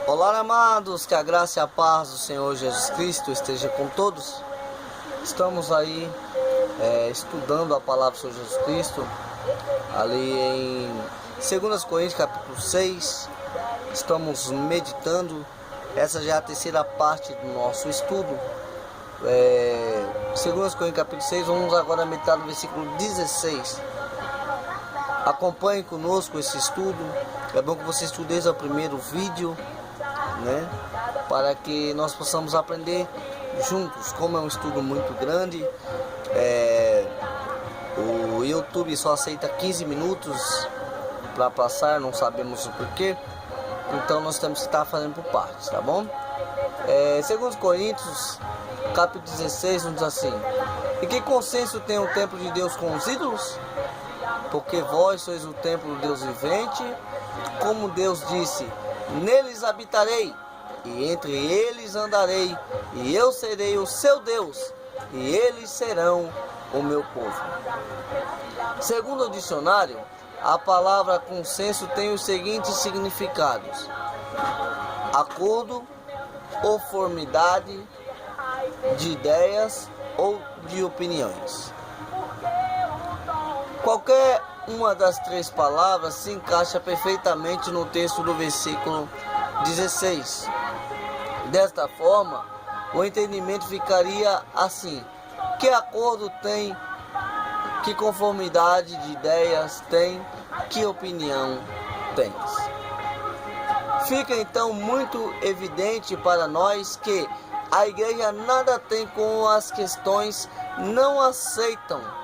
Olá, amados, que a graça e a paz do Senhor Jesus Cristo esteja com todos. Estamos aí estudando a palavra do Senhor Jesus Cristo, ali em 2 Coríntios capítulo 6, estamos meditando. Essa já é a terceira parte do nosso estudo. 2 Coríntios capítulo 6, vamos agora meditar no versículo 16. Acompanhe conosco esse estudo. É bom que você estude desde o primeiro vídeo, né? Para que nós possamos aprender juntos. Como é um estudo muito grande, o YouTube só aceita 15 minutos para passar, não sabemos o porquê. Então nós temos que estar fazendo por partes, tá bom? 2 Coríntios capítulo 16 nos diz assim: e que consenso tem o templo de Deus com os ídolos? Porque vós sois o templo do Deus vivente, como Deus disse: neles habitarei, e entre eles andarei, e eu serei o seu Deus, e eles serão o meu povo. Segundo o dicionário, a palavra consenso tem os seguintes significados: acordo, conformidade de ideias ou de opiniões. Qualquer uma das três palavras se encaixa perfeitamente no texto do versículo 16. Desta forma, o entendimento ficaria assim: que acordo tem? Que conformidade de ideias tem? Que opinião tens? Fica então muito evidente para nós que a igreja nada tem com as questões não aceitam.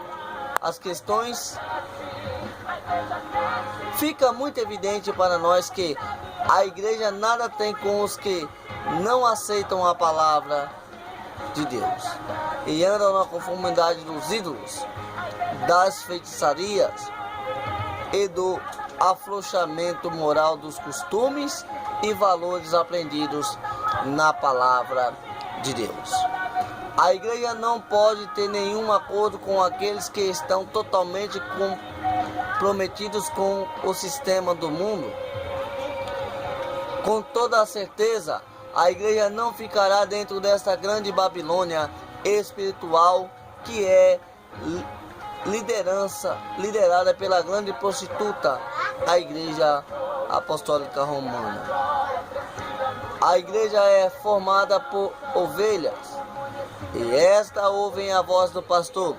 Fica muito evidente para nós que a igreja nada tem com os que não aceitam a palavra de Deus e andam na conformidade dos ídolos, das feitiçarias e do afrouxamento moral dos costumes e valores aprendidos na palavra de Deus. A igreja não pode ter nenhum acordo com aqueles que estão totalmente comprometidos com o sistema do mundo. Com toda a certeza, a igreja não ficará dentro desta grande Babilônia espiritual que é liderada pela grande prostituta, a Igreja Apostólica Romana. A igreja é formada por ovelhas, e esta ouvem a voz do pastor.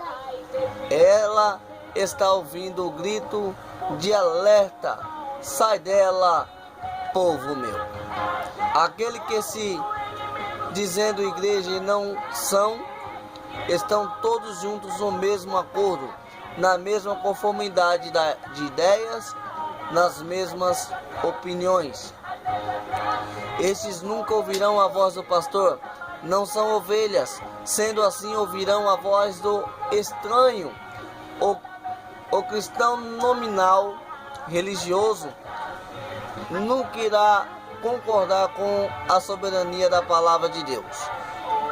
Ela está ouvindo o grito de alerta: sai dela, povo meu. Aquele que se dizendo igreja e não são, estão todos juntos no mesmo acordo, na mesma conformidade de ideias, nas mesmas opiniões. Estes nunca ouvirão a voz do pastor, não são ovelhas, sendo assim ouvirão a voz do estranho. O cristão nominal religioso nunca irá concordar com a soberania da palavra de Deus.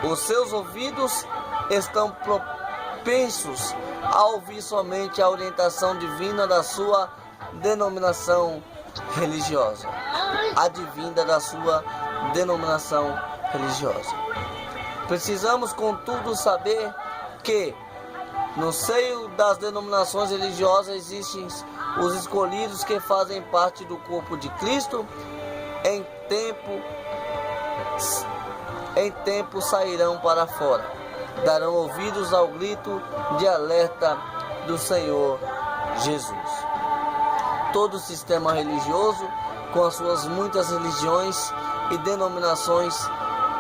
Os seus ouvidos estão propensos a ouvir somente a orientação divina da sua denominação religiosa. Advinda da sua denominação religiosa. Precisamos, contudo, saber que no seio das denominações religiosas existem os escolhidos que fazem parte do corpo de Cristo. Em tempo sairão para fora, darão ouvidos ao grito de alerta do Senhor Jesus. Todo sistema religioso, com as suas muitas religiões e denominações,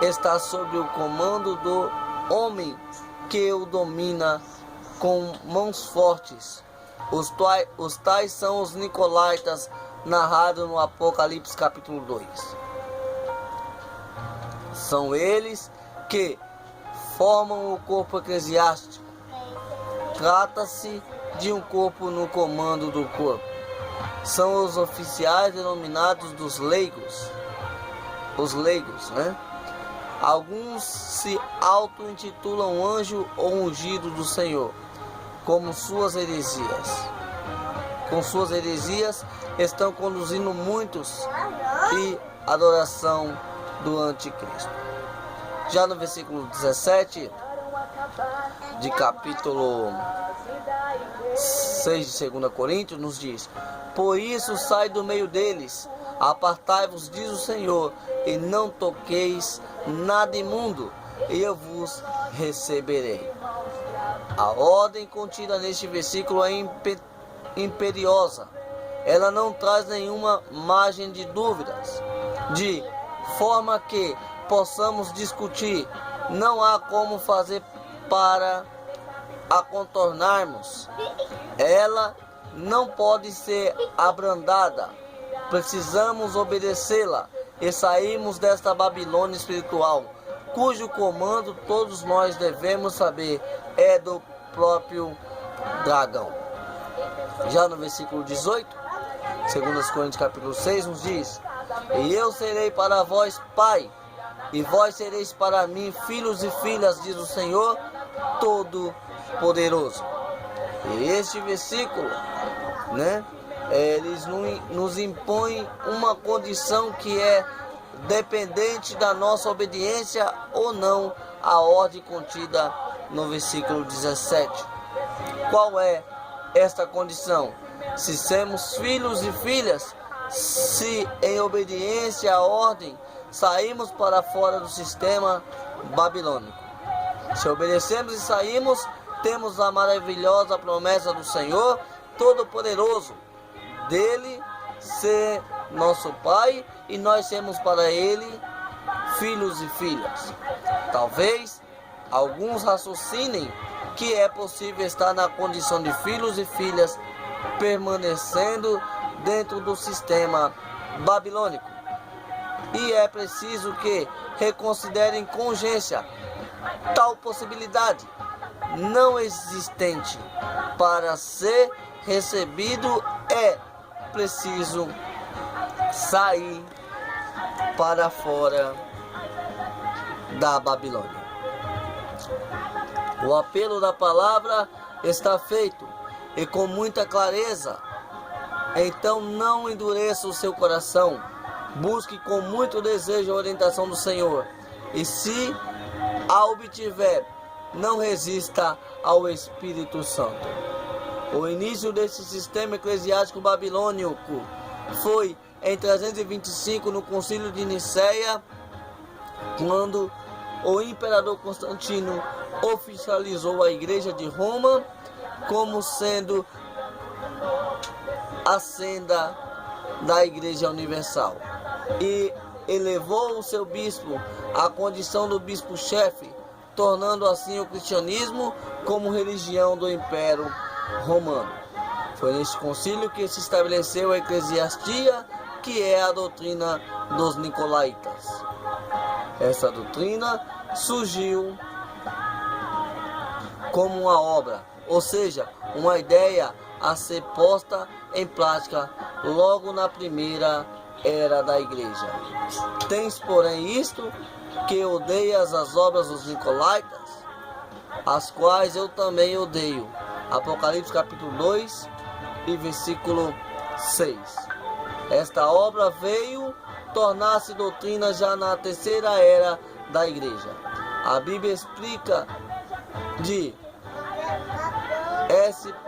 está sob o comando do homem que o domina com mãos fortes. Os tais são os nicolaítas, narrados no Apocalipse capítulo 2. São eles que formam o corpo eclesiástico. Trata-se de um corpo no comando do corpo. São os oficiais denominados dos leigos. Os leigos, né? Alguns se auto-intitulam anjo ou ungido do Senhor, com suas heresias. estão conduzindo muitos e adoração do anticristo. Já no versículo 17 de capítulo 6 de 2 Coríntios nos diz: por isso sai do meio deles, apartai-vos, diz o Senhor, e não toqueis nada imundo, e eu vos receberei. A ordem contida neste versículo é imperiosa. Ela não traz nenhuma margem de dúvidas, de forma que possamos discutir. Não há como fazer para a contornarmos. Ela não pode ser abrandada. Precisamos obedecê-la e sairmos desta Babilônia espiritual, cujo comando todos nós devemos saber é do próprio dragão. Já no versículo 18, 2 Coríntios capítulo 6, nos diz: e eu serei para vós pai, e vós sereis para mim filhos e filhas, diz o Senhor Todo-Poderoso. E este versículo, eles nos impõem uma condição que é dependente da nossa obediência ou não à ordem contida no versículo 17. Qual é esta condição? Se sermos filhos e filhas, se em obediência à ordem saímos para fora do sistema babilônico. Se obedecemos e saímos, temos a maravilhosa promessa do Senhor Todo-Poderoso, dele ser nosso Pai e nós sermos para ele filhos e filhas. Talvez alguns raciocinem que é possível estar na condição de filhos e filhas permanecendo dentro do sistema babilônico. E é preciso que reconsiderem com urgência tal possibilidade não existente. Para ser recebido é preciso sair para fora da Babilônia. O apelo da palavra está feito e com muita clareza. Então não endureça o seu coração. Busque com muito desejo a orientação do Senhor. E se a obtiver, não resista ao Espírito Santo. O início desse sistema eclesiástico babilônico foi em 325 no Concílio de Nicéia, quando o imperador Constantino oficializou a Igreja de Roma como sendo a senda da Igreja Universal e elevou o seu bispo à condição do bispo-chefe, tornando assim o cristianismo como religião do Império Romano. Foi neste concílio que se estabeleceu a eclesiastia, que é a doutrina dos nicolaítas. Essa doutrina surgiu como uma obra, ou seja, uma ideia a ser posta em prática logo na primeira era da igreja. Tens, porém, isto, que odeias as obras dos nicolaítas, as quais eu também odeio. Apocalipse capítulo 2 e versículo 6. Esta obra veio tornar-se doutrina já na terceira era da igreja. A Bíblia explica de S.E.MC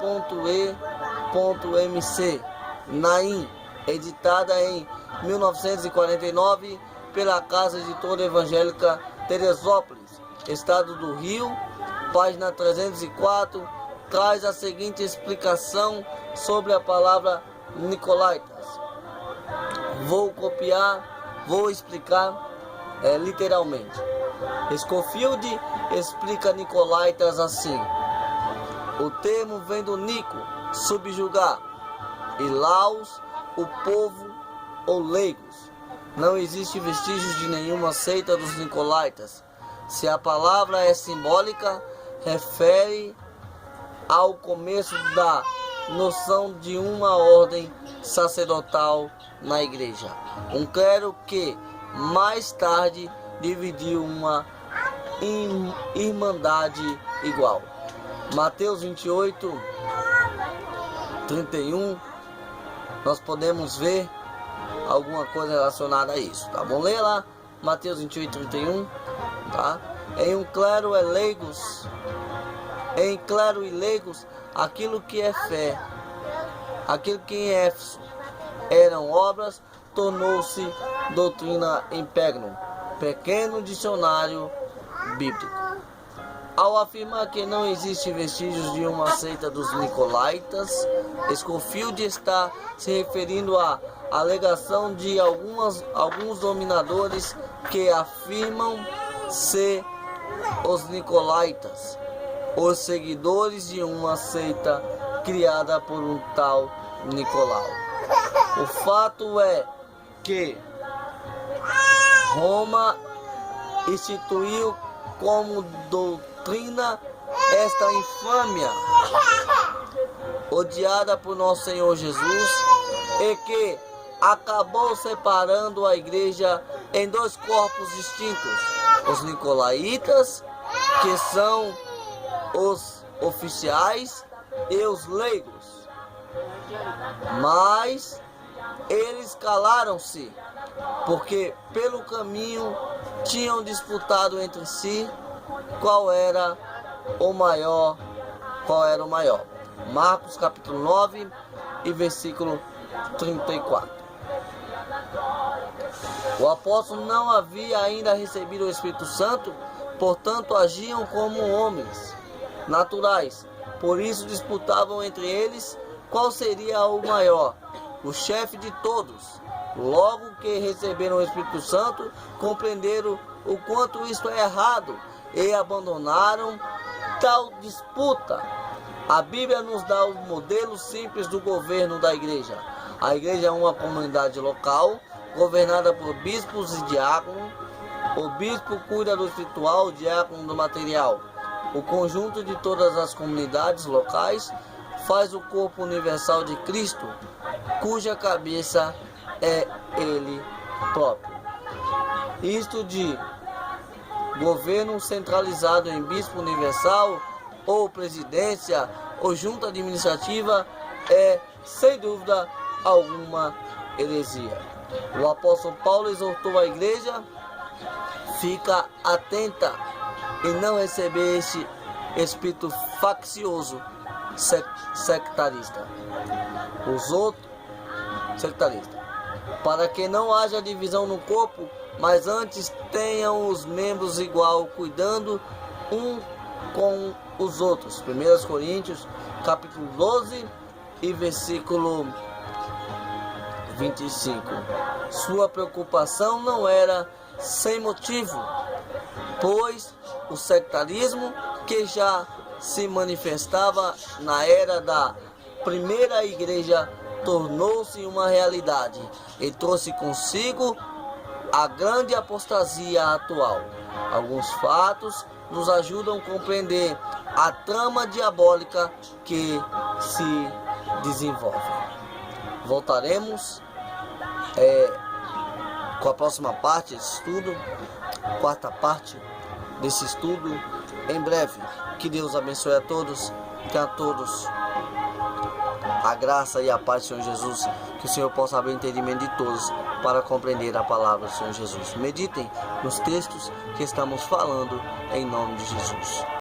Naim, editada em 1949 pela Casa Editora Evangélica Teresópolis, Estado do Rio, página 304, traz a seguinte explicação sobre a palavra nicolaítas. Vou explicar literalmente. Scofield explica nicolaítas assim: o termo vem do Nico, subjugar, e Laos, o povo ou leigos. Não existe vestígios de nenhuma seita dos nicolaítas. Se a palavra é simbólica, refere ao começo da noção de uma ordem sacerdotal na igreja. Um clero que mais tarde dividiu uma irmandade igual. Mateus 28, 31, nós podemos ver alguma coisa relacionada a isso, tá bom? Leia lá Mateus 28:31, tá? Em clero e leigos, aquilo que é fé, aquilo que em Éfeso eram obras, tornou-se doutrina em pequeno dicionário bíblico. Ao afirmar que não existe vestígios de uma seita dos Nicolaitas, Scofield está se referindo à alegação de alguns dominadores que afirmam ser os Nicolaitas, os seguidores de uma seita criada por um tal Nicolau. O fato é que Roma instituiu como doutrina esta infâmia odiada por nosso Senhor Jesus e que acabou separando a igreja em dois corpos distintos: os Nicolaitas, que são os oficiais, e os leigos. Mas eles calaram-se, porque pelo caminho tinham disputado entre si qual era o maior. Marcos capítulo 9 e versículo 34. O apóstolo não havia ainda recebido o Espírito Santo, portanto agiam como homens naturais. Por isso disputavam entre eles qual seria o maior, o chefe de todos. Logo que receberam o Espírito Santo, compreenderam o quanto isto é errado e abandonaram tal disputa. A Bíblia nos dá o modelo simples do governo da igreja. A igreja é uma comunidade local, governada por bispos e diáconos. O bispo cuida do espiritual, o diácono do material. O conjunto de todas as comunidades locais faz o corpo universal de Cristo, cuja cabeça é Ele próprio. Isto de governo centralizado em bispo universal, ou presidência, ou junta administrativa, é, sem dúvida alguma, heresia. O apóstolo Paulo exortou a igreja: fica atenta e não receber este espírito faccioso sectarista. Para que não haja divisão no corpo, mas antes tenham os membros igual, cuidando um com os outros. 1 Coríntios capítulo 12 e versículo 25. Sua preocupação não era sem motivo, pois o sectarismo, que já se manifestava na era da primeira igreja, tornou-se uma realidade e trouxe consigo a grande apostasia atual. Alguns fatos nos ajudam a compreender a trama diabólica que se desenvolve. Voltaremos com a próxima parte desse estudo, quarta parte desse estudo, em breve. Que Deus abençoe a todos, que a todos a graça e a paz do Senhor Jesus, que o Senhor possa abrir o entendimento de todos para compreender a palavra do Senhor Jesus. Meditem nos textos que estamos falando em nome de Jesus.